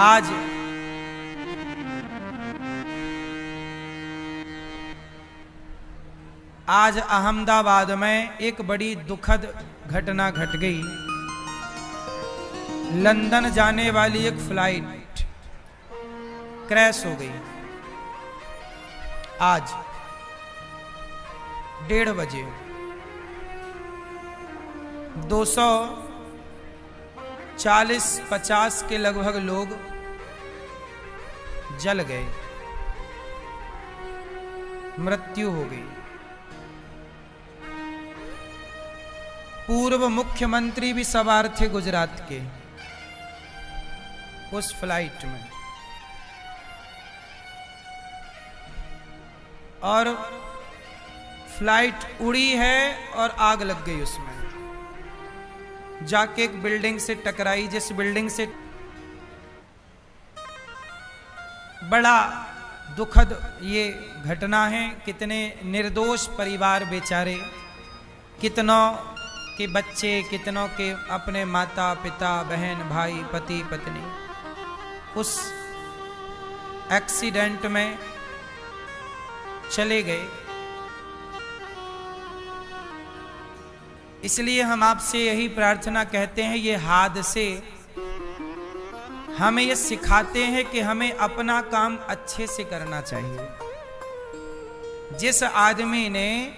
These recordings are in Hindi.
आज अहमदाबाद में एक बड़ी दुखद घटना घट गई। लंदन जाने वाली एक फ्लाइट क्रैश हो गई। आज 1:30 बजे 240-50 के लगभग लोग जल गए, मृत्यु हो गई। पूर्व मुख्यमंत्री भी सवार थे गुजरात के उस फ्लाइट में, और फ्लाइट उड़ी है और आग लग गई उसमें, जाके एक बिल्डिंग से टकराई, जिस बिल्डिंग से बड़ा दुखद ये घटना है। कितने निर्दोष परिवार बेचारे, कितनों के बच्चे, कितनों के अपने माता पिता, बहन भाई, पति पत्नी उस एक्सीडेंट में चले गए। इसलिए हम आपसे यही प्रार्थना कहते हैं, ये हादसे हमें ये सिखाते हैं कि हमें अपना काम अच्छे से करना चाहिए। जिस आदमी ने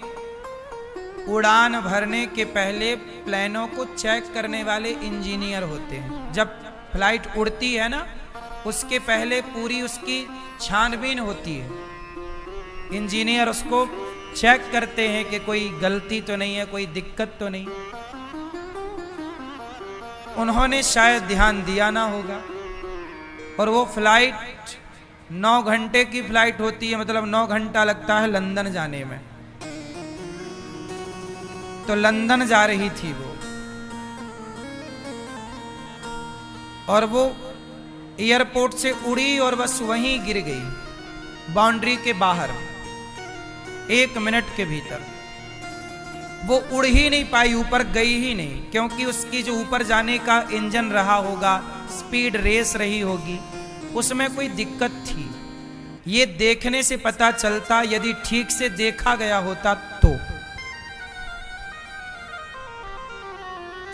उड़ान भरने के पहले प्लेनों को चेक करने वाले इंजीनियर होते हैं, जब फ्लाइट उड़ती है ना, उसके पहले पूरी उसकी छानबीन होती है। इंजीनियर उसको चेक करते हैं कि कोई गलती तो नहीं है, कोई दिक्कत तो नहीं। उन्होंने शायद ध्यान दिया ना होगा, और वो फ्लाइट 9 घंटे की फ्लाइट होती है, मतलब 9 घंटा लगता है लंदन जाने में। तो लंदन जा रही थी वो, और वो एयरपोर्ट से उड़ी और बस वहीं गिर गई, बाउंड्री के बाहर। 1 मिनट के भीतर वो उड़ ही नहीं पाई, ऊपर गई ही नहीं, क्योंकि उसकी जो ऊपर जाने का इंजन रहा होगा, स्पीड रेस रही होगी, उसमें कोई दिक्कत थी। ये देखने से पता चलता, यदि ठीक से देखा गया होता तो।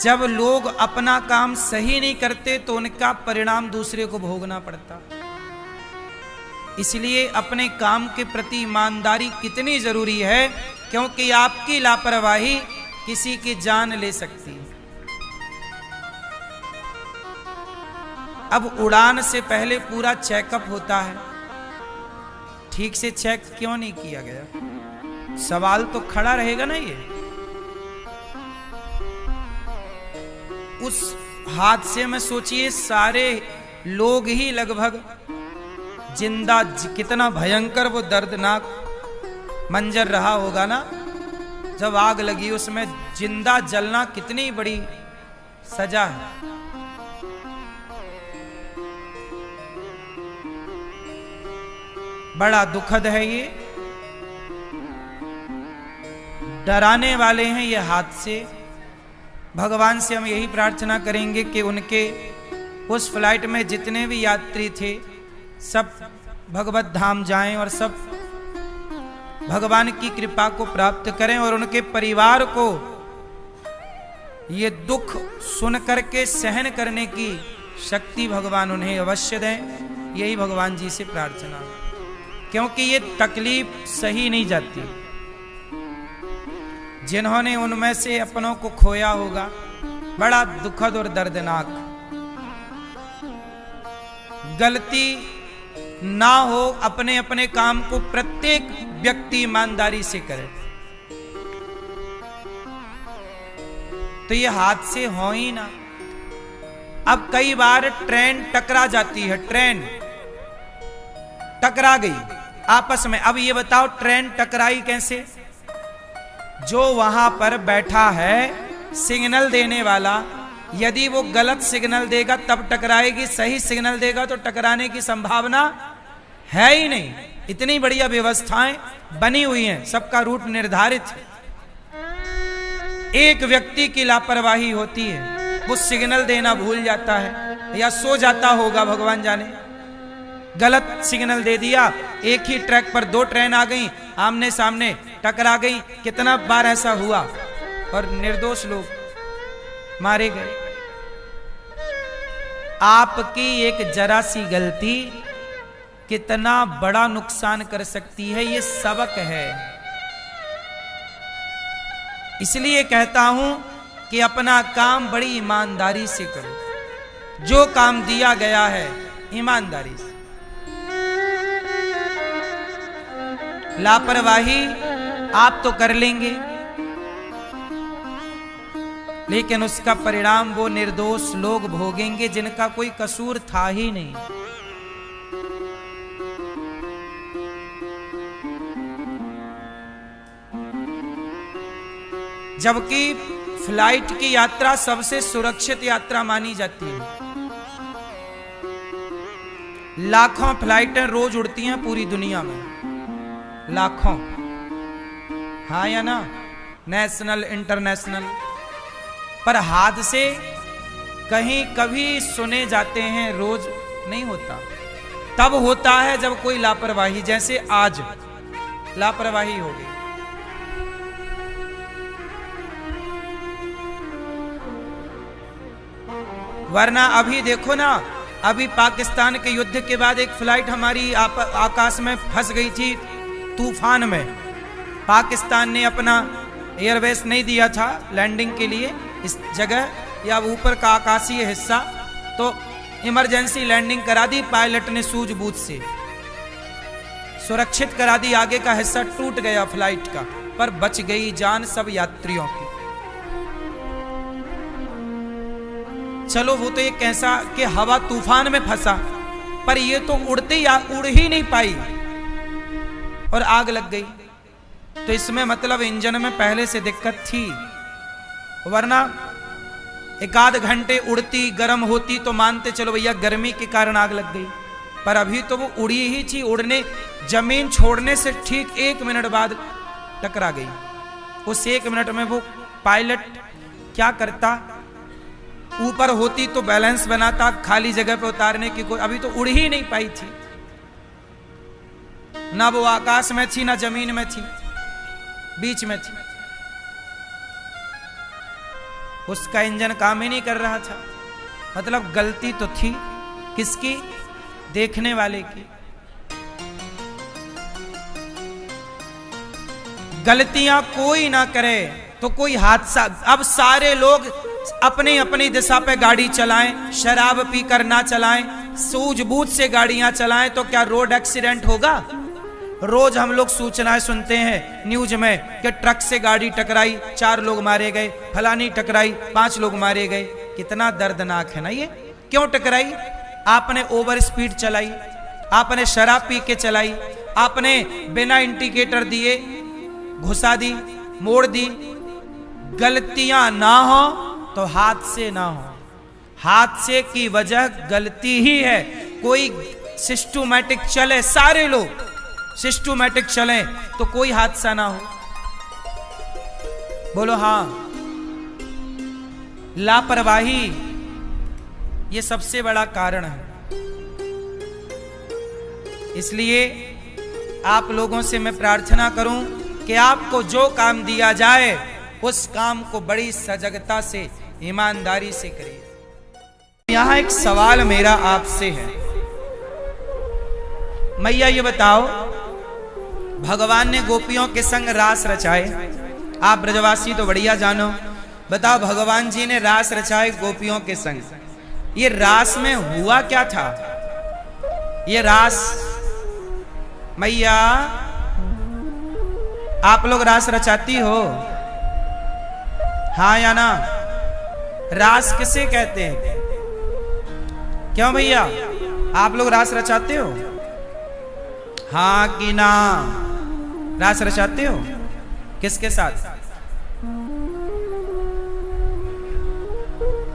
जब लोग अपना काम सही नहीं करते तो उनका परिणाम दूसरे को भोगना पड़ता। इसलिए अपने काम के प्रति ईमानदारी कितनी जरूरी है, क्योंकि आपकी लापरवाही किसी की जान ले सकती है। अब उड़ान से पहले पूरा चेकअप होता है, ठीक से चेक क्यों नहीं किया गया? सवाल तो खड़ा रहेगा ना। ये उस हादसे में सोचिए, सारे लोग ही लगभग जिंदा, कितना भयंकर वो दर्दनाक मंजर रहा होगा ना, जब आग लगी उसमें जिंदा जलना कितनी बड़ी सजा है। बड़ा दुखद है ये, डराने वाले हैं ये हादसे। भगवान से हम यही प्रार्थना करेंगे कि उनके उस फ्लाइट में जितने भी यात्री थे सब भगवत धाम जाएं और सब भगवान की कृपा को प्राप्त करें, और उनके परिवार को ये दुख सुन करके सहन करने की शक्ति भगवान उन्हें अवश्य दें। यही भगवान जी से प्रार्थना, क्योंकि ये तकलीफ सही नहीं जाती। जिन्होंने उनमें से अपनों को खोया होगा, बड़ा दुखद और दर्दनाक। गलती ना हो, अपने अपने काम को प्रत्येक व्यक्ति ईमानदारी से करे, तो ये हादसे हो ही ना। अब कई बार ट्रेन टकरा जाती है, ट्रेन टकरा गई आपस में। अब ये बताओ ट्रेन टकराई कैसे? जो वहां पर बैठा है सिग्नल देने वाला, यदि वो गलत सिग्नल देगा तब टकराएगी, सही सिग्नल देगा तो टकराने की संभावना है ही नहीं। इतनी बढ़िया व्यवस्थाएं बनी हुई हैं, सबका रूट निर्धारित है। एक व्यक्ति की लापरवाही होती है, वो सिग्नल देना भूल जाता है या सो जाता होगा, भगवान जाने। गलत सिग्नल दे दिया, एक ही ट्रैक पर दो ट्रेन आ गई, आमने सामने टकरा गई। कितना बार ऐसा हुआ और निर्दोष लोग मारे गए। आपकी एक जरा सी गलती कितना बड़ा नुकसान कर सकती है, ये सबक है। इसलिए कहता हूं कि अपना काम बड़ी ईमानदारी से करो। जो काम दिया गया है ईमानदारी से। लापरवाही आप तो कर लेंगे, लेकिन उसका परिणाम वो निर्दोष लोग भोगेंगे जिनका कोई कसूर था ही नहीं। जबकि फ्लाइट की यात्रा सबसे सुरक्षित यात्रा मानी जाती है। लाखों फ्लाइटें रोज उड़ती हैं पूरी दुनिया में, लाखों, हाँ या ना, नेशनल इंटरनेशनल। पर हादसे कहीं कभी सुने जाते हैं, रोज नहीं होता। तब होता है जब कोई लापरवाही, जैसे आज लापरवाही हो गई। वरना अभी देखो ना, अभी पाकिस्तान के युद्ध के बाद एक फ्लाइट हमारी आकाश में फंस गई थी तूफान में। पाकिस्तान ने अपना एयरवेस नहीं दिया था लैंडिंग के लिए इस जगह, या ऊपर का आकाशीय हिस्सा, तो इमरजेंसी लैंडिंग करा दी पायलट ने सूझबूझ से, सुरक्षित करा दी। आगे का हिस्सा टूट गया फ्लाइट का, पर बच गई जान सब यात्रियों की। चलो वो तो एक ऐसा कि हवा तूफान में फंसा, पर ये तो उड़ते या उड़ ही नहीं पाई और आग लग गई। तो इसमें मतलब इंजन में पहले से दिक्कत थी, वरना एक आध घंटे उड़ती गर्म होती तो मानते चलो भैया गर्मी के कारण आग लग गई। पर अभी तो वो उड़ी ही थी, उड़ने जमीन छोड़ने से ठीक 1 मिनट बाद टकरा गई। उस 1 मिनट में वो पायलट क्या करता, ऊपर होती तो बैलेंस बनाता, खाली जगह पे उतारने की कोई, अभी तो उड़ ही नहीं पाई थी। ना वो आकाश में थी ना जमीन में थी, बीच में थी। उसका इंजन काम ही नहीं कर रहा था। मतलब गलती तो थी किसकी, देखने वाले की। गलतियां कोई ना करे तो कोई हादसा, अब सारे लोग अपनी अपनी दिशा पे गाड़ी चलाएं, शराब पीकर ना चलाएं, सूझबूझ से गाड़ियां चलाएं, तो क्या रोड एक्सीडेंट होगा? रोज हम लोग सूचनाएं सुनते हैं न्यूज में कि ट्रक से गाड़ी टकराई, 4 लोग मारे गए, फलानी टकराई 5 लोग मारे गए। कितना दर्दनाक है ना ये। क्यों टकराई? आपने ओवर स्पीड चलाई, आपने शराब पी के चलाई, आपने बिना इंडिकेटर दिए घुसा दी, मोड़ दी। गलतियां ना हो तो हादसे ना हो। हादसे की वजह गलती ही है। कोई सिस्टमैटिक चले, सारे लोग सिस्टमैटिक चले तो कोई हादसा ना हो। बोलो हाँ। लापरवाही ये सबसे बड़ा कारण है। इसलिए आप लोगों से मैं प्रार्थना करूं कि आपको जो काम दिया जाए उस काम को बड़ी सजगता से, ईमानदारी से करिए। यहां एक सवाल मेरा आपसे है, मैया ये बताओ, भगवान ने गोपियों के संग रास रचाए, आप ब्रजवासी तो बढ़िया जानो, बताओ भगवान जी ने रास रचाए गोपियों के संग, ये रास में हुआ क्या था? ये रास, मैया आप लोग रास रचाती हो, हाँ या ना? रास किसे कहते हैं? क्यों भैया आप लोग रास रचाते हो, हाँ कि ना? रास रचाते हो किसके साथ?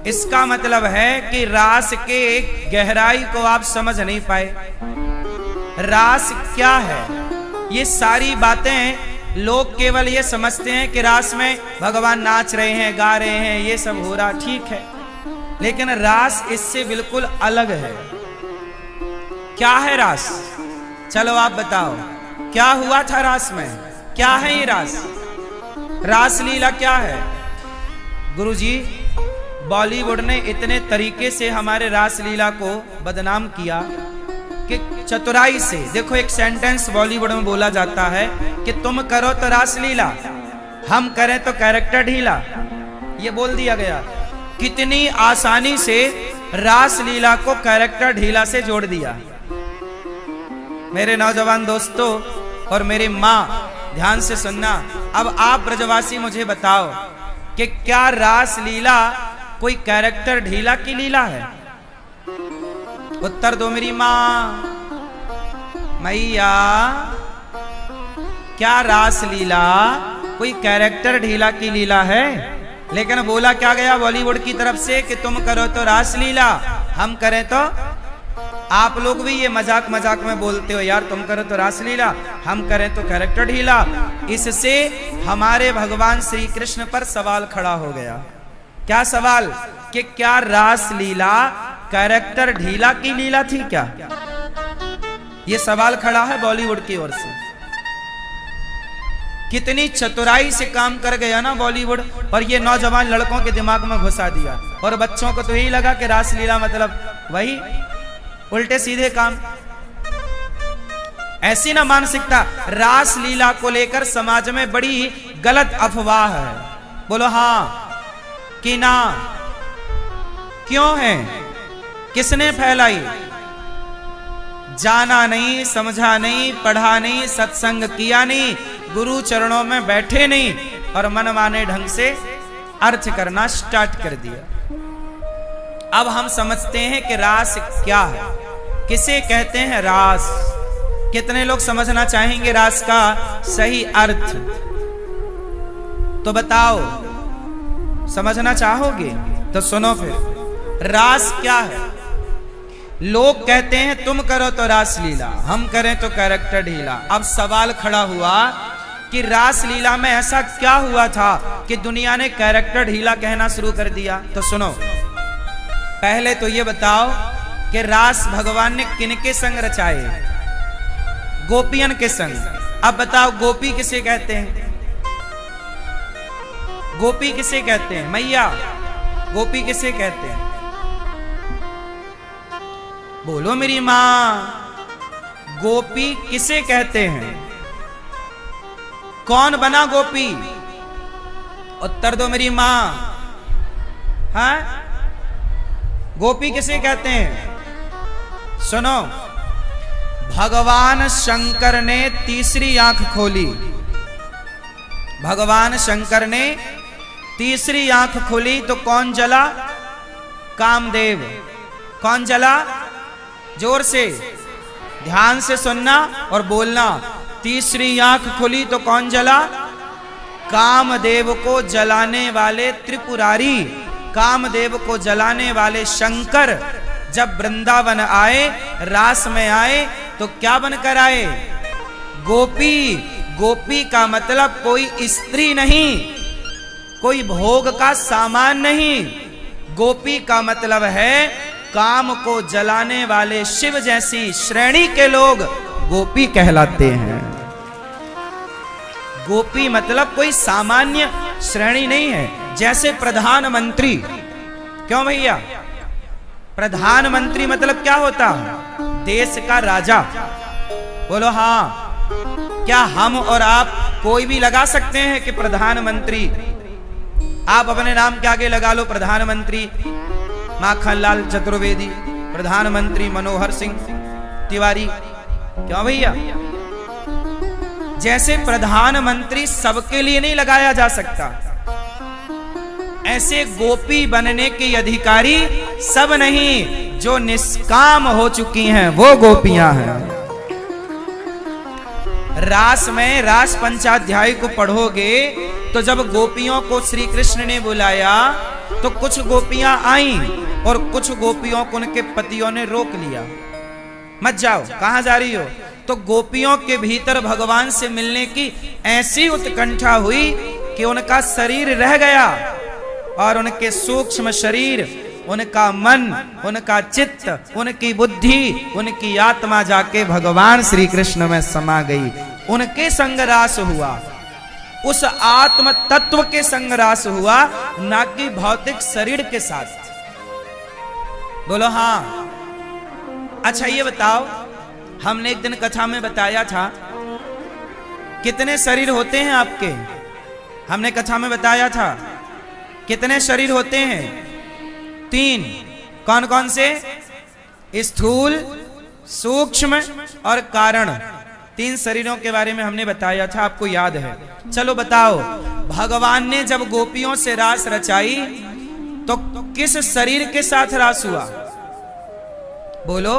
इसका मतलब है कि रास के गहराई को आप समझ नहीं पाए। रास क्या है? ये सारी बातें लोग केवल ये समझते हैं कि रास में भगवान नाच रहे हैं, गा रहे हैं, ये सब हो रहा, ठीक है, लेकिन रास इससे बिल्कुल अलग है। क्या है रास? चलो आप बताओ, क्या हुआ था रास में? क्या है ये रास? रास लीला क्या है? गुरुजी, बॉलीवुड ने इतने तरीके से हमारे रास लीला को बदनाम किया कि चतुराई से, देखो एक सेंटेंस बॉलीवुड में बोला जाता है कि तुम करो तो रास लीला, हम करें तो कैरेक्टर ढीला। ये बोल दिया गया। कितनी आसानी से रास लीला को कैरेक्टर ढीला से जोड़ दिया। मेरे नौजवान दोस्तों और मेरी माँ, ध्यान से सुनना। अब आप ब्रजवासी मुझे बताओ कि क्या रास लीला कोई कैरेक्टर ढीला की लीला है? उत्तर दो मेरी माँ। मैया, क्या रास लीला कोई कैरेक्टर ढीला की लीला है? लेकिन बोला क्या गया बॉलीवुड की तरफ से कि तुम करो तो रास लीला, हम करें तो। आप लोग भी ये मजाक मजाक में बोलते हो यार, तुम करो तो रास लीला, हम करें तो कैरेक्टर ढीला। इससे हमारे भगवान श्री कृष्ण पर सवाल खड़ा हो गया। क्या सवाल? कि क्या रास लीला कैरेक्टर ढीला की लीला थी क्या? ये सवाल खड़ा है बॉलीवुड की ओर से। कितनी चतुराई से काम कर गया ना बॉलीवुड, और ये नौजवान लड़कों के दिमाग में घुसा दिया। और बच्चों को तो यही लगा कि रास लीला मतलब वही उल्टे सीधे काम। ऐसी ना मानसिकता। रास लीला को लेकर समाज में बड़ी गलत अफवाह है। बोलो हाँ कि ना? क्यों है? किसने फैलाई? जाना नहीं, समझा नहीं, पढ़ा नहीं, सत्संग किया नहीं, गुरु चरणों में बैठे नहीं, और मनमाने ढंग से अर्थ करना स्टार्ट कर दिया। अब हम समझते हैं कि रास क्या है, किसे कहते हैं रास। कितने लोग समझना चाहेंगे रास का सही अर्थ? तो बताओ, समझना चाहोगे? तो सुनो फिर, रास क्या है? लोग कहते हैं तुम करो तो रास लीला, हम करें तो कैरेक्टर ढीला। अब सवाल खड़ा हुआ कि रास लीला में ऐसा क्या हुआ था कि दुनिया ने कैरेक्टर ढीला कहना शुरू कर दिया? तो सुनो, पहले तो ये बताओ कि रास भगवान ने किनके संग रचाए? गोपियन के संग। अब बताओ, गोपी किसे कहते हैं? गोपी किसे कहते हैं? मैया, गोपी किसे कहते हैं? बोलो मेरी माँ, गोपी किसे कहते हैं? कौन बना गोपी? उत्तर दो मेरी माँ। हाँ, गोपी किसे कहते हैं? सुनो, भगवान शंकर ने तीसरी आंख खोली। भगवान शंकर ने तीसरी आंख खोली तो कौन जला? कामदेव। कौन जला? जोर से ध्यान से सुनना और बोलना। तीसरी आंख खुली तो कौन जला? कामदेव को जलाने वाले त्रिपुरारी, कामदेव को जलाने वाले शंकर जब वृंदावन आए, रास में आए, तो क्या बनकर आए? गोपी। गोपी का मतलब कोई स्त्री नहीं, कोई भोग का सामान नहीं। गोपी का मतलब है काम को जलाने वाले शिव जैसी श्रेणी के लोग गोपी कहलाते हैं। गोपी मतलब कोई सामान्य श्रेणी नहीं है। जैसे प्रधानमंत्री। क्यों भैया? प्रधानमंत्री मतलब क्या होता है? देश का राजा। बोलो हाँ। क्या हम और आप कोई भी लगा सकते हैं कि प्रधानमंत्री? आप अपने नाम के आगे लगा लो प्रधानमंत्री माखनलाल चतुर्वेदी, प्रधानमंत्री मनोहर सिंह तिवारी। क्यों भैया? जैसे प्रधानमंत्री सबके लिए नहीं लगाया जा सकता, ऐसे गोपी बनने के अधिकारी सब नहीं, जो निष्काम हो चुकी हैं वो गोपियां हैं। रास में रास पंचाध्याय को पढ़ोगे तो जब गोपियों को श्री कृष्ण ने बुलाया तो कुछ गोपियां आईं और कुछ गोपियों को उनके पतियों ने रोक लिया। मत जाओ, कहां जा रही हो? तो गोपियों के भीतर भगवान से मिलने की ऐसी उत्कंठा हुई कि उनका शरीर रह गया और उनके सूक्ष्म शरीर उनका मन, उनका चित्त, उनकी बुद्धि, उनकी आत्मा जाके भगवान श्री कृष्ण में समा गई। उनके संग रास हुआ, उस आत्म तत्व के संग रास हुआ, ना कि भौतिक शरीर के साथ। बोलो हाँ। अच्छा ये बताओ, हमने एक दिन कथा में बताया था कितने शरीर होते हैं आपके। हमने कथा में बताया था कितने शरीर होते हैं? 3। कौन कौन से? स्थूल, सूक्ष्म और कारण। 3 शरीरों के बारे में हमने बताया था, आपको याद है? चलो बताओ, भगवान ने जब गोपियों से रास रचाई तो किस शरीर के साथ रास हुआ? बोलो,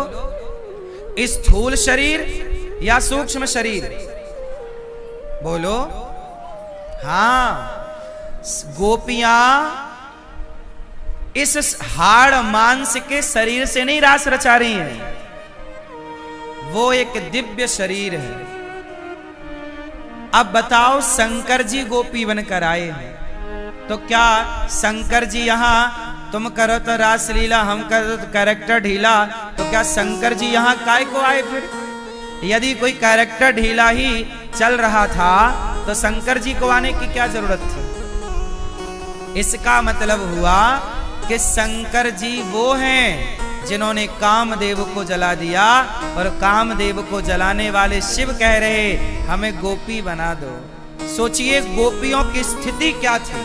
स्थूल शरीर या सूक्ष्म शरीर? बोलो हाँ। गोपियां इस हाड़ मांस के शरीर से नहीं रास रचा रही हैं, वो एक दिव्य शरीर है। अब बताओ, शंकर जी गोपी बनकर आए हैं, तो क्या शंकर जी यहां तुम करो तो रासलीला, हम करो तो कैरेक्टर ढीला, तो क्या शंकर जी यहां काय को आए? फिर यदि कोई कैरेक्टर ढीला ही चल रहा था तो शंकर जी को आने की क्या जरूरत थी? इसका मतलब हुआ कि शंकर जी वो हैं जिन्होंने कामदेव को जला दिया, और कामदेव को जलाने वाले शिव कह रहे हमें गोपी बना दो। सोचिए गोपियों की स्थिति क्या थी,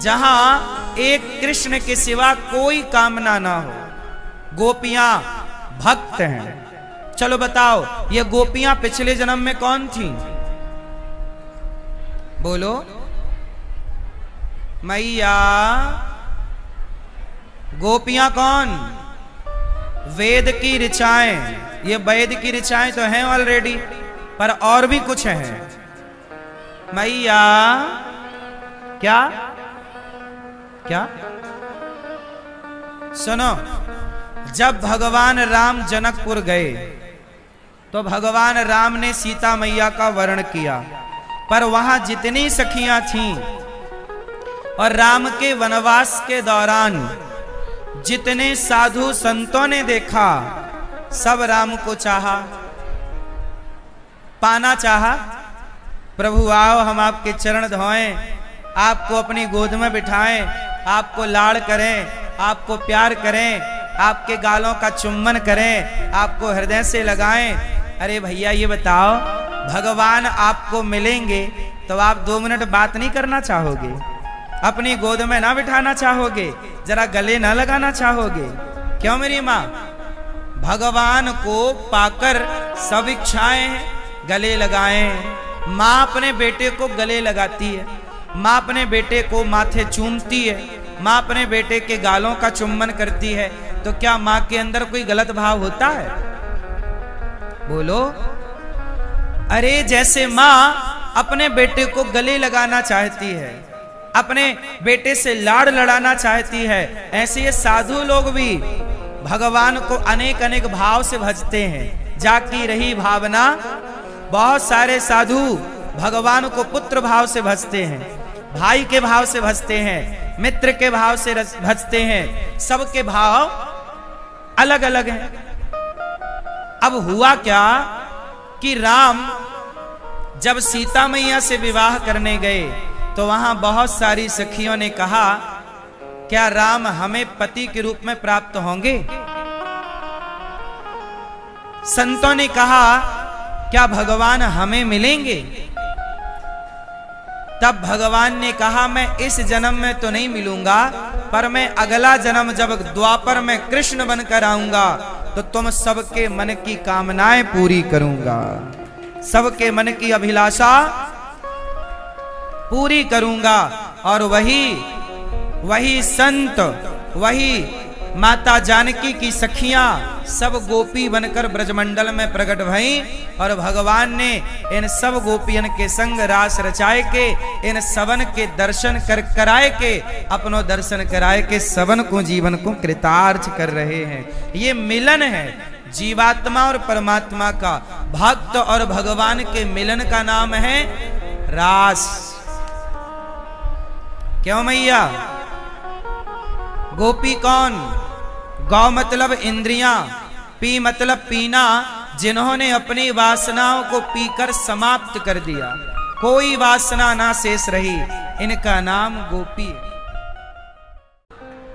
जहां एक कृष्ण के सिवा कोई कामना ना हो। गोपियां भक्त हैं। चलो बताओ, ये गोपियां पिछले जन्म में कौन थी? बोलो मैया। गोपियां कौन? वेद की ऋचाएं। ये वेद की ऋचाएं तो हैं ऑलरेडी, पर और भी कुछ हैं। मैया क्या क्या? सुनो, जब भगवान राम जनकपुर गए तो भगवान राम ने सीता मैया का वर्ण किया, पर वहां जितनी सखियां थीं और राम के वनवास के दौरान जितने साधु संतों ने देखा, सब राम को चाहा, पाना चाहा। प्रभु आओ, हम आपके चरण धोएं, आपको अपनी गोद में बिठाएं, आपको लाड़ करें, आपको प्यार करें, आपके गालों का चुम्बन करें, आपको हृदय से लगाएं। अरे भैया ये बताओ, भगवान आपको मिलेंगे तो आप 2 मिनट बात नहीं करना चाहोगे? अपनी गोद में ना बिठाना चाहोगे? जरा गले ना लगाना चाहोगे? क्यों मेरी माँ? भगवान को पाकर सब इच्छाएं गले लगाएं। माँ अपने बेटे को गले लगाती है, माँ अपने बेटे को माथे चूमती है, माँ अपने बेटे के गालों का चुम्बन करती है, तो क्या माँ के अंदर कोई गलत भाव होता है? बोलो। अरे जैसे माँ अपने बेटे को गले लगाना चाहती है, अपने बेटे से लाड़ लड़ाना चाहती है, ऐसे ये साधु लोग भी भगवान को अनेक अनेक भाव से भजते हैं। जाकी रही भावना, बहुत सारे साधु भगवान को पुत्र भाव से भजते हैं, भाई के भाव से भजते हैं, मित्र के भाव से भजते हैं। सबके भाव अलग अलग हैं। अब हुआ क्या कि राम जब सीता मैया से विवाह करने गए तो वहां बहुत सारी सखियों ने कहा, क्या राम हमें पति के रूप में प्राप्त होंगे? संतों ने कहा, क्या भगवान हमें मिलेंगे? तब भगवान ने कहा, मैं इस जन्म में तो नहीं मिलूंगा, पर मैं अगला जन्म जब द्वापर में कृष्ण बनकर आऊंगा तो तुम सबके मन की कामनाएं पूरी करूंगा, सबके मन की अभिलाषा पूरी करूंगा। और वही संत, वही माता जानकी की सखियां सब गोपी बनकर ब्रजमंडल में प्रकट भई, और भगवान ने इन सब गोपियन के संग रास रचाए के, इन सबन के दर्शन कराए के, अपनो दर्शन कराए के सबन को जीवन को कृतार्थ कर रहे हैं। ये मिलन है जीवात्मा और परमात्मा का। भक्त और भगवान के मिलन का नाम है रास। क्यों मैया? गोपी कौन? गौ मतलब इंद्रियां, पी मतलब पीना, जिन्होंने अपनी वासनाओं को पीकर समाप्त कर दिया, कोई वासना ना शेष रही, इनका नाम गोपी है।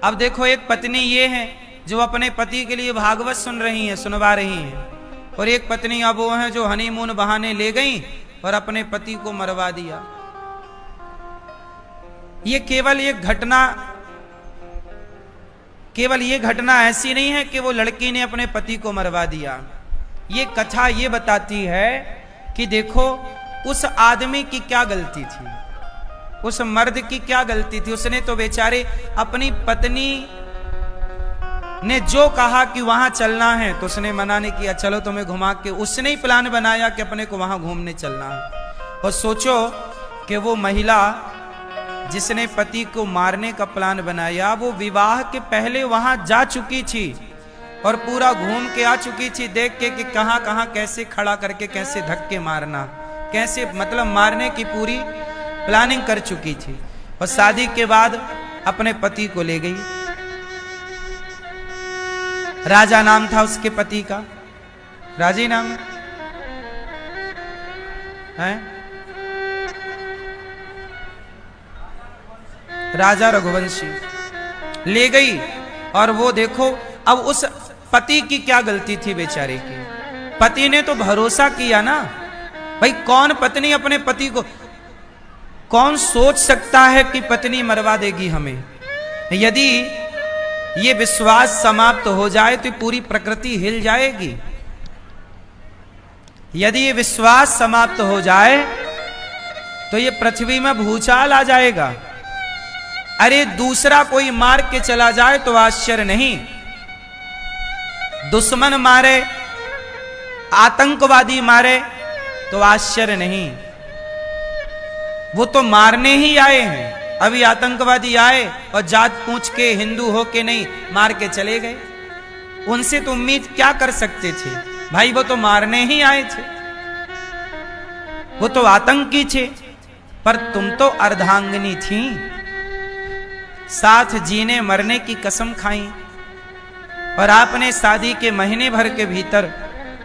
अब देखो, एक पत्नी ये है जो अपने पति के लिए भागवत सुन रही है, सुनवा रही है, और एक पत्नी अब वो है जो हनीमून बहाने ले गई और अपने पति को मरवा दिया। ये केवल ये घटना ऐसी नहीं है कि वो लड़की ने अपने पति को मरवा दिया। ये कथा ये बताती है कि देखो उस आदमी की क्या गलती थी, उस मर्द की क्या गलती थी। उसने तो बेचारे अपनी पत्नी ने जो कहा कि वहां चलना है तो उसने मना नहीं किया, चलो तुम्हें घुमा के, उसने ही प्लान बनाया कि अपने को वहां घूमने चलना है। और सोचो कि वो महिला जिसने पति को मारने का प्लान बनाया, वो विवाह के पहले वहां जा चुकी थी और पूरा घूम के आ चुकी थी, देख के कि कहां कहां कैसे खड़ा करके कैसे धक्के मारना, कैसे मतलब मारने की पूरी प्लानिंग कर चुकी थी। और शादी के बाद अपने पति को ले गई। राजा नाम था उसके पति का, राजी नाम है, राजा रघुवंशी। ले गई और वो देखो अब उस पति की क्या गलती थी बेचारे की। पति ने तो भरोसा किया ना भाई, कौन पत्नी अपने पति को, कौन सोच सकता है कि पत्नी मरवा देगी हमें। यदि ये विश्वास समाप्त हो जाए तो पूरी प्रकृति हिल जाएगी। यदि ये विश्वास समाप्त हो जाए तो ये पृथ्वी में भूचाल आ जाएगा। अरे दूसरा कोई मार के चला जाए तो आश्चर्य नहीं, दुश्मन मारे, आतंकवादी मारे तो आश्चर्य नहीं। वो तो मारने ही आए हैं। अभी आतंकवादी आए और जात पूछ के हिंदू हो के नहीं, मार के चले गए। उनसे तो उम्मीद क्या कर सकते थे भाई, वो तो मारने ही आए थे, वो तो आतंकी थे। पर तुम तो अर्धांगिनी थी, साथ जीने मरने की कसम खाई, और आपने शादी के महीने भर के भीतर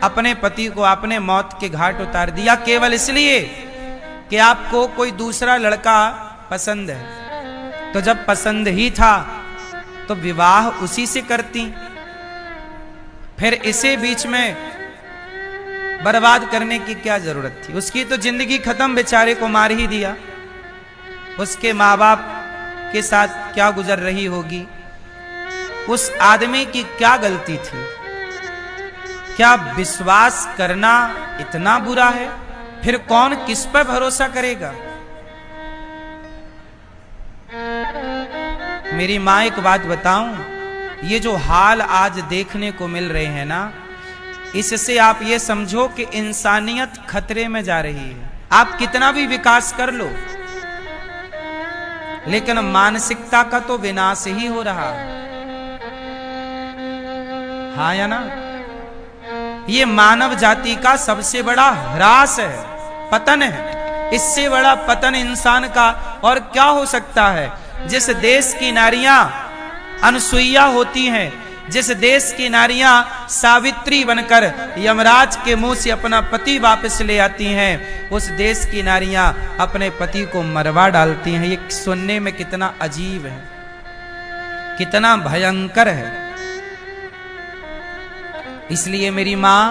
अपने पति को आपने मौत के घाट उतार दिया, केवल इसलिए कि आपको कोई दूसरा लड़का पसंद है। तो जब पसंद ही था तो विवाह उसी से करती, फिर इसे बीच में बर्बाद करने की क्या जरूरत थी। उसकी तो जिंदगी खत्म, बेचारे को मार ही दिया। उसके माँ बाप के साथ क्या गुजर रही होगी, उस आदमी की क्या गलती थी। क्या विश्वास करना इतना बुरा है? फिर कौन किस पर भरोसा करेगा। मेरी मां एक बात बताऊं, ये जो हाल आज देखने को मिल रहे हैं ना, इससे आप ये समझो कि इंसानियत खतरे में जा रही है। आप कितना भी विकास कर लो, लेकिन मानसिकता का तो विनाश ही हो रहा है। हाँ या ना? ये मानव जाति का सबसे बड़ा ह्रास है, पतन है। इससे बड़ा पतन इंसान का और क्या हो सकता है। जिस देश की नारियां अनसुईया होती हैं, जिस देश की नारियां सावित्री बनकर यमराज के मुंह से अपना पति वापस ले आती हैं, उस देश की नारियां अपने पति को मरवा डालती हैं। ये सुनने में कितना अजीब है, कितना भयंकर है। इसलिए मेरी मां,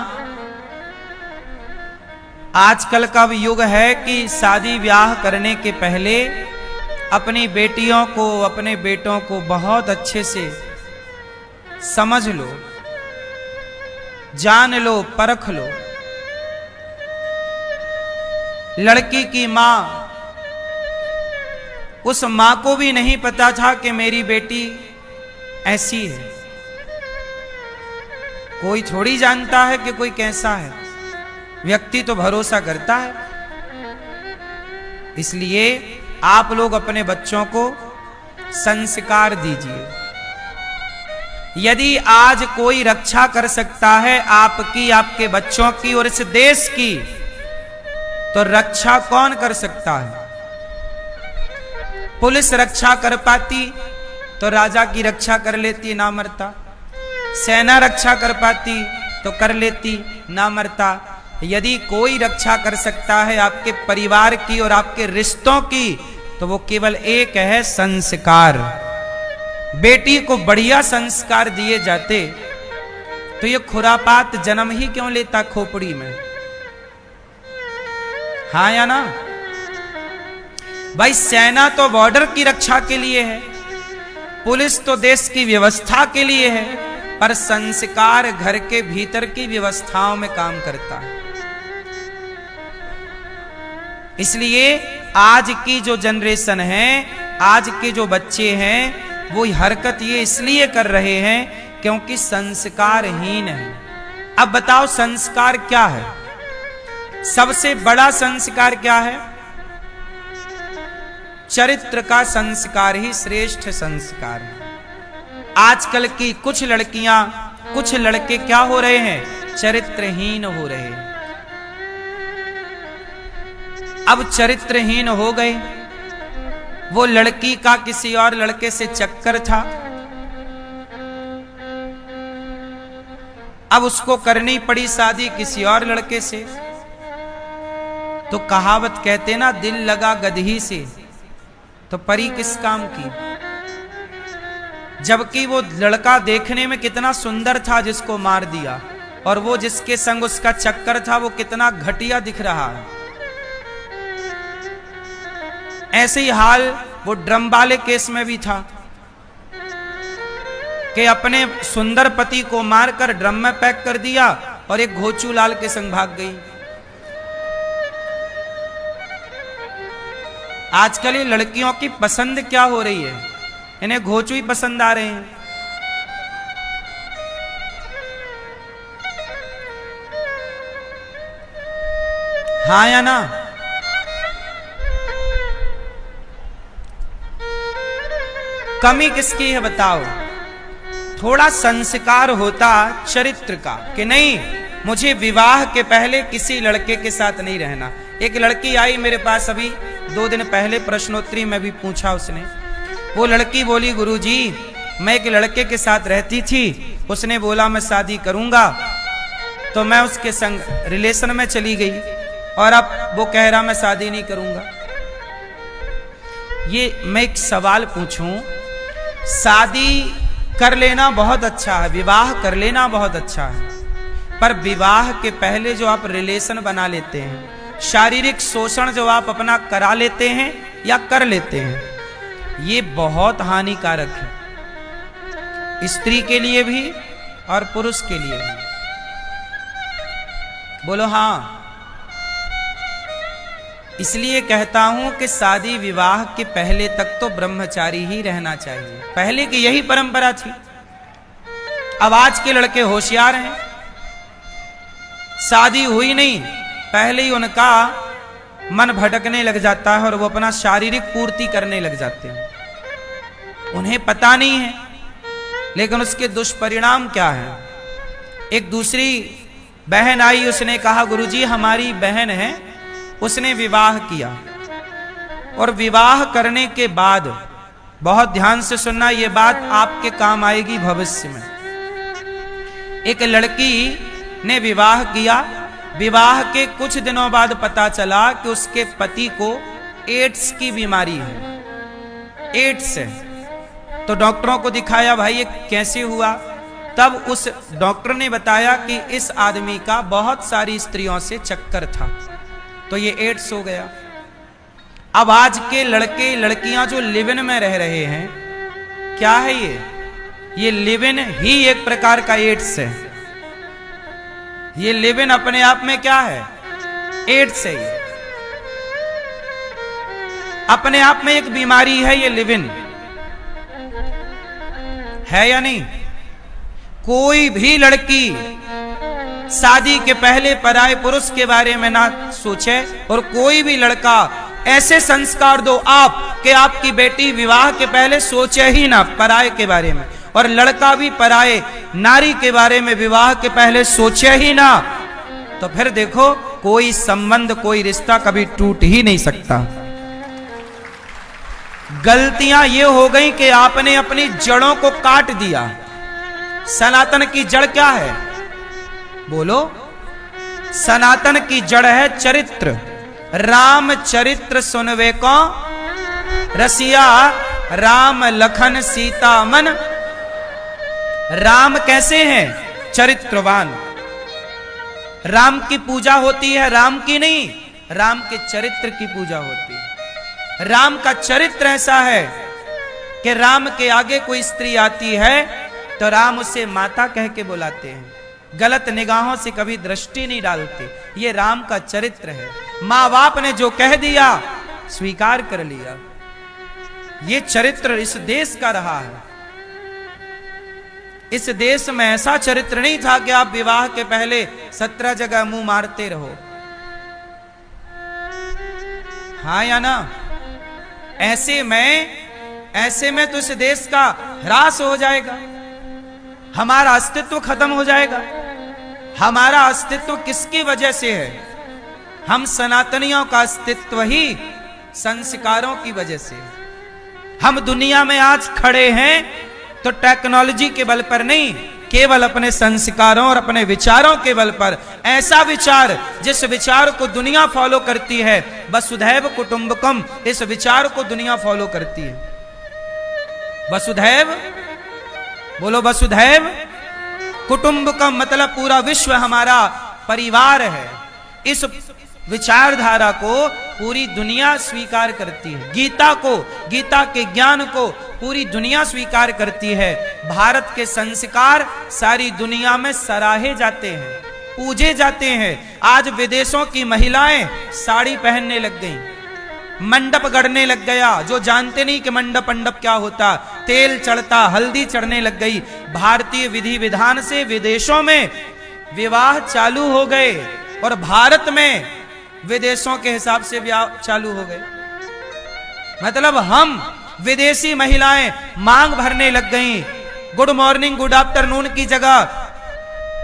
आजकल का युग है कि शादी ब्याह करने के पहले अपनी बेटियों को, अपने बेटों को बहुत अच्छे से समझ लो, जान लो, परख लो। लड़की की मां, उस मां को भी नहीं पता था कि मेरी बेटी ऐसी है। कोई थोड़ी जानता है कि कोई कैसा है, व्यक्ति तो भरोसा करता है। इसलिए आप लोग अपने बच्चों को संस्कार दीजिए। यदि आज कोई रक्षा कर सकता है आपकी, आपके बच्चों की और इस देश की, तो रक्षा कौन कर सकता है? पुलिस रक्षा कर पाती, तो राजा की रक्षा कर लेती, ना मरता। सेना रक्षा कर पाती तो कर लेती, ना मरता। यदि कोई रक्षा कर सकता है आपके परिवार की और आपके रिश्तों की, तो वो केवल एक है, संस्कार। बेटी को बढ़िया संस्कार दिए जाते तो ये खुरापात जन्म ही क्यों लेता खोपड़ी में? हाँ या ना? भाई सेना तो बॉर्डर की रक्षा के लिए है, पुलिस तो देश की व्यवस्था के लिए है, पर संस्कार घर के भीतर की व्यवस्थाओं में काम करता है। इसलिए आज की जो जनरेशन है, आज के जो बच्चे हैं, वो हरकत ये इसलिए कर रहे हैं क्योंकि संस्कारहीन है। अब बताओ संस्कार क्या है? सबसे बड़ा संस्कार क्या है? चरित्र का संस्कार ही श्रेष्ठ संस्कार है। आजकल की कुछ लड़कियां, कुछ लड़के क्या हो रहे हैं? चरित्रहीन हो रहे हैं। अब चरित्रहीन हो गए। वो लड़की का किसी और लड़के से चक्कर था, अब उसको करनी पड़ी शादी किसी और लड़के से। तो कहावत कहते ना, दिल लगा गदही से तो परी किस काम की। जबकि वो लड़का देखने में कितना सुंदर था जिसको मार दिया, और वो जिसके संग उसका चक्कर था वो कितना घटिया दिख रहा है। ऐसे ही हाल वो ड्रम वाले केस में भी था कि अपने सुंदर पति को मारकर ड्रम में पैक कर दिया और एक घोचू लाल के संग भाग गई। आजकल ये लड़कियों की पसंद क्या हो रही है? इन्हें घोचू ही पसंद आ रहे हैं। हाँ या ना? कमी किसकी है बताओ? थोड़ा संस्कार होता चरित्र का कि नहीं, मुझे विवाह के पहले किसी लड़के के साथ नहीं रहना। एक लड़की आई मेरे पास अभी 2 दिन पहले, प्रश्नोत्तरी में भी पूछा उसने। वो लड़की बोली, गुरुजी मैं एक लड़के के साथ रहती थी, उसने बोला मैं शादी करूंगा, तो मैं उसके संग रिलेशन में चली गई और अब वो कह रहा मैं शादी नहीं करूंगा। ये मैं एक सवाल पूछूं, शादी कर लेना बहुत अच्छा है, विवाह कर लेना बहुत अच्छा है, पर विवाह के पहले जो आप रिलेशन बना लेते हैं, शारीरिक शोषण जो आप अपना करा लेते हैं या कर लेते हैं, ये बहुत हानिकारक है, स्त्री के लिए भी और पुरुष के लिए भी। बोलो हाँ। इसलिए कहता हूं कि शादी विवाह के पहले तक तो ब्रह्मचारी ही रहना चाहिए। पहले की यही परंपरा थी। अब आज के लड़के होशियार हैं, शादी हुई नहीं पहले ही उनका मन भटकने लग जाता है और वो अपना शारीरिक पूर्ति करने लग जाते हैं। उन्हें पता नहीं है, लेकिन उसके दुष्परिणाम क्या है। एक दूसरी बहन आई, उसने कहा गुरुजी हमारी बहन है, उसने विवाह किया और विवाह करने के बाद, बहुत ध्यान से सुनना, यह बात आपके काम आएगी भविष्य में। एक लड़की ने विवाह किया, विवाह के कुछ दिनों बाद पता चला कि उसके पति को एड्स की बीमारी है, एड्स है। तो डॉक्टरों को दिखाया, भाई ये कैसे हुआ? तब उस डॉक्टर ने बताया कि इस आदमी का बहुत सारी स्त्रियों से चक्कर था, तो ये एड्स हो गया। अब आज के लड़के लड़कियां जो लिव इन में रह रहे हैं, क्या है ये लिव इन ही एक प्रकार का एड्स है। ये लिव इन अपने आप में क्या है? एड्स है। ये अपने आप में एक बीमारी है, ये लिव इन है या नहीं? कोई भी लड़की शादी के पहले पराये पुरुष के बारे में ना सोचे, और कोई भी लड़का ऐसे संस्कार दो आप कि आपकी बेटी विवाह के पहले सोचे ही ना पराये के बारे में, और लड़का भी पराये नारी के बारे में विवाह के पहले सोचे ही ना, तो फिर देखो कोई संबंध, कोई रिश्ता कभी टूट ही नहीं सकता। गलतियां ये हो गई कि आपने अपनी जड़ों को काट दिया। सनातन की जड़ क्या है? बोलो। सनातन की जड़ है चरित्र। राम चरित्र सुनवे को रसिया, राम लखन सीता मन। राम कैसे हैं? चरित्रवान। राम की पूजा होती है, राम की नहीं, राम के चरित्र की पूजा होती है। राम का चरित्र ऐसा है कि राम के आगे कोई स्त्री आती है तो राम उसे माता कह के बुलाते हैं, गलत निगाहों से कभी दृष्टि नहीं डालते। ये राम का चरित्र है। माँ बाप ने जो कह दिया स्वीकार कर लिया। ये चरित्र इस देश का रहा है। इस देश में ऐसा चरित्र नहीं था कि आप विवाह के पहले 17 जगह मुंह मारते रहो। हाँ या ना? ऐसे में तो इस देश का ह्रास हो जाएगा, हमारा अस्तित्व खत्म हो जाएगा। हमारा अस्तित्व किसकी वजह से है? हम सनातनियों का अस्तित्व ही संस्कारों की वजह से। हम दुनिया में आज खड़े हैं तो टेक्नोलॉजी के बल पर नहीं, केवल अपने संस्कारों और अपने विचारों के बल पर। ऐसा विचार जिस विचार को दुनिया फॉलो करती है, वसुधैव कुटुंबकम, इस विचार को दुनिया फॉलो करती है। वसुधैव, बोलो वसुधैव कुटुंबकम, मतलब पूरा विश्व हमारा परिवार है। इस विचारधारा को पूरी दुनिया स्वीकार करती है। गीता के ज्ञान को पूरी दुनिया स्वीकार करती है। भारत के संस्कार सारी दुनिया में सराहे जाते हैं, पूजे जाते हैं। आज विदेशों की महिलाएं साड़ी पहनने लग गईं, मंडप गढ़ने लग गया। जो जानते नहीं कि मंडप क्या होता, तेल चढ़ता, हल्दी चढ़ने लग गई। भारतीय विधि विधान से विदेशों में विवाह चालू हो गए और भारत में विदेशों के हिसाब से ब्याह चालू हो गए। मतलब हम विदेशी महिलाएं मांग भरने लग गईं। गुड मॉर्निंग, गुड आफ्टरनून की जगह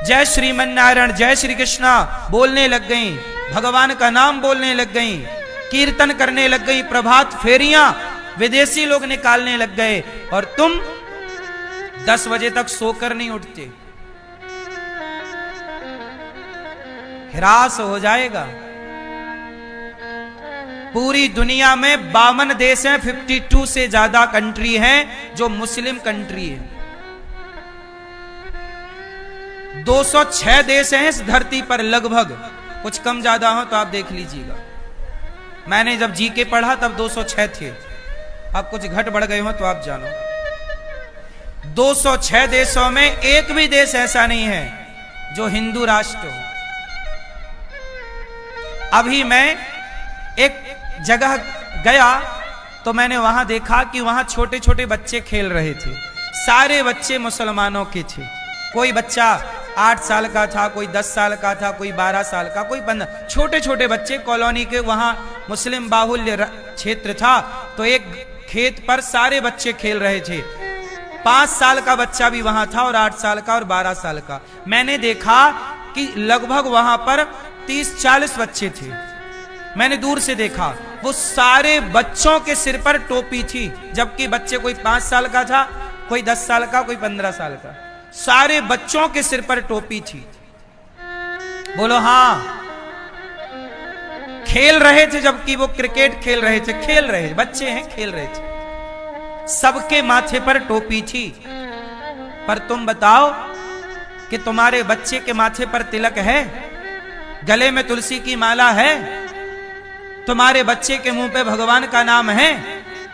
जय श्रीमन नारायण, जय श्री कृष्णा बोलने लग गईं, भगवान का नाम बोलने लग गईं, कीर्तन करने लग गई, प्रभात फेरियां विदेशी लोग निकालने लग गए। और तुम 10 बजे तक सोकर नहीं उठते। ह्रास हो जाएगा। पूरी दुनिया में 52 देश हैं, 52 से ज्यादा कंट्री हैं जो मुस्लिम कंट्री है। 206 देश हैं इस धरती पर लगभग, कुछ कम ज्यादा हो तो आप देख लीजिएगा। मैंने जब जीके पढ़ा तब 206 थे, अब कुछ घट बढ़ गए हो तो आप जानो। 206 देशों में एक भी देश ऐसा नहीं है जो हिंदू राष्ट्र हो। अभी मैं एक जगह गया तो मैंने वहां देखा कि वहां छोटे छोटे बच्चे खेल रहे थे। सारे बच्चे मुसलमानों के थे। कोई बच्चा 8 साल का था, कोई 10 साल का था, कोई 12 साल का, कोई 15। छोटे छोटे बच्चे कॉलोनी के, वहां मुस्लिम बाहुल्य क्षेत्र था तो एक खेत पर सारे बच्चे खेल रहे थे। 5 साल का बच्चा भी वहां था और 8 साल का और 12 साल का। मैंने देखा कि लगभग वहां पर 30-40 बच्चे थे। मैंने दूर से देखा, वो सारे बच्चों के सिर पर टोपी थी, जबकि बच्चे कोई 5 साल का था, कोई 10 साल का, कोई 15 साल का। सारे बच्चों के सिर पर टोपी थी। बोलो हाँ। खेल रहे थे, जबकि वो क्रिकेट खेल रहे थे, बच्चे हैं, खेल रहे थे। सबके माथे पर टोपी थी। पर तुम बताओ कि तुम्हारे बच्चे के माथे पर तिलक है, गले में तुलसी की माला है, तुम्हारे बच्चे के मुंह पे भगवान का नाम है,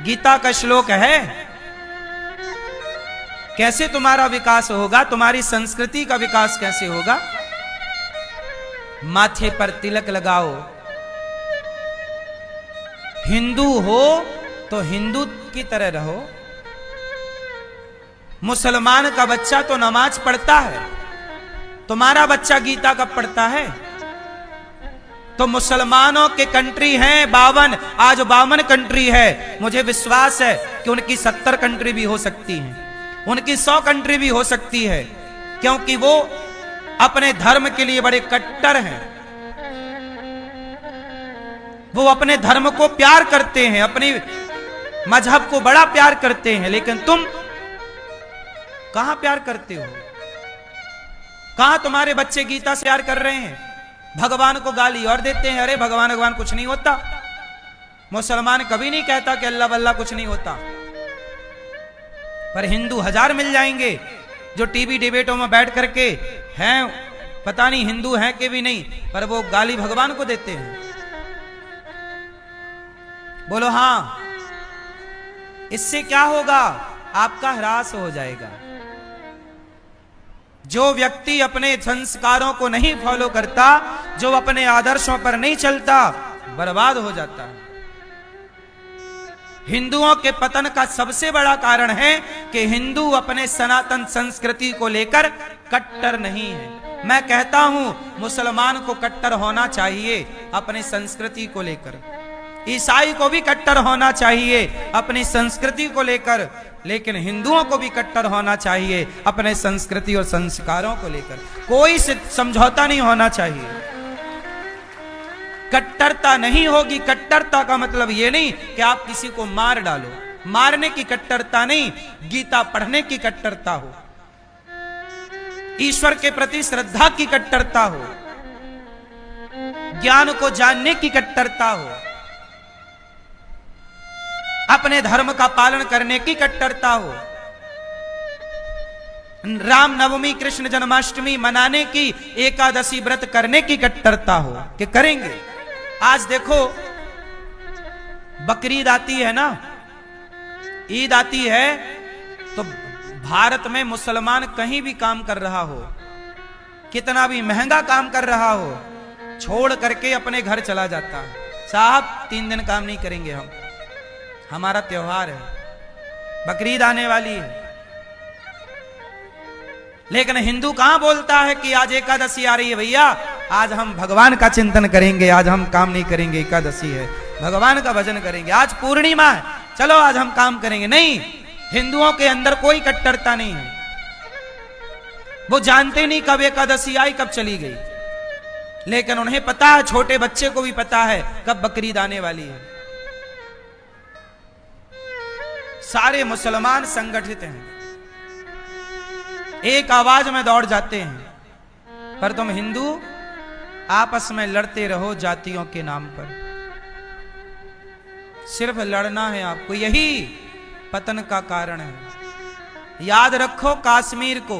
गीता का श्लोक है। कैसे तुम्हारा विकास होगा? तुम्हारी संस्कृति का विकास कैसे होगा? माथे पर तिलक लगाओ। हिंदू हो तो हिंदू की तरह रहो। मुसलमान का बच्चा तो नमाज पढ़ता है, तुम्हारा बच्चा गीता कब पढ़ता है? तो मुसलमानों के कंट्री हैं 52, आज 52 कंट्री है। मुझे विश्वास है कि उनकी 70 कंट्री भी हो सकती हैं, उनकी 100 कंट्री भी हो सकती है, क्योंकि वो अपने धर्म के लिए बड़े कट्टर हैं। वो अपने धर्म को प्यार करते हैं, अपनी मजहब को बड़ा प्यार करते हैं, लेकिन तुम कहां प्यार करते हो? कहां तुम्हारे बच्चे गीता से प्यार कर रहे हैं? भगवान को गाली और देते हैं, अरे भगवान भगवान कुछ नहीं होता। मुसलमान कभी नहीं कहता कि अल्लाह वल्लाह कुछ नहीं होता। पर हिंदू हजार मिल जाएंगे जो टीवी डिबेटों में बैठ करके हैं, पता नहीं हिंदू हैं कि भी नहीं, पर वो गाली भगवान को देते हैं। बोलो हां, इससे क्या होगा? आपका ह्रास हो जाएगा। जो व्यक्ति अपने संस्कारों को नहीं फॉलो करता, जो अपने आदर्शों पर नहीं चलता, बर्बाद हो जाता है। हिंदुओं के पतन का सबसे बड़ा कारण है कि हिंदू अपने सनातन संस्कृति को लेकर कट्टर नहीं है। मैं कहता हूं मुसलमान को कट्टर होना चाहिए अपनी संस्कृति को लेकर, ईसाई को भी कट्टर होना चाहिए अपनी संस्कृति को लेकर, लेकिन हिंदुओं को भी कट्टर होना चाहिए अपने संस्कृति और संस्कारों को लेकर। कोई समझौता नहीं होना चाहिए। कट्टरता नहीं होगी। कट्टरता का मतलब यह नहीं कि आप किसी को मार डालो, मारने की कट्टरता नहीं, गीता पढ़ने की कट्टरता हो, ईश्वर के प्रति श्रद्धा की कट्टरता हो, ज्ञान को जानने की कट्टरता हो, अपने धर्म का पालन करने की कट्टरता हो, राम नवमी कृष्ण जन्माष्टमी मनाने की, एकादशी व्रत करने की कट्टरता हो कि करेंगे। आज देखो बकरीद आती है ना, ईद आती है, तो भारत में मुसलमान कहीं भी काम कर रहा हो, कितना भी महंगा काम कर रहा हो, छोड़ करके अपने घर चला जाता है। साहब 3 दिन काम नहीं करेंगे हम, हमारा त्योहार है, बकरीद आने वाली है। लेकिन हिंदू कहां बोलता है कि आज एकादशी आ रही है भैया, आज हम भगवान का चिंतन करेंगे, आज हम काम नहीं करेंगे, एकादशी है, भगवान का भजन करेंगे, आज पूर्णिमा है, चलो आज हम काम करेंगे। नहीं, हिंदुओं के अंदर कोई कट्टरता नहीं है। वो जानते नहीं कब एकादशी आई, कब चली गई, लेकिन उन्हें पता है, छोटे बच्चे को भी पता है कब बकरीद आने वाली है। सारे मुसलमान संगठित हैं, एक आवाज में दौड़ जाते हैं, पर तुम हिंदू आपस में लड़ते रहो जातियों के नाम पर। सिर्फ लड़ना है आपको, यही पतन का कारण है। याद रखो कश्मीर को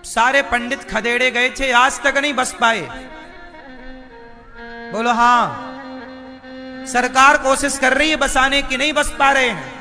सारे पंडित खदेड़े गए थे, आज तक नहीं बस पाए। बोलो हां, सरकार कोशिश कर रही है बसाने की, नहीं बस पा रहे हैं।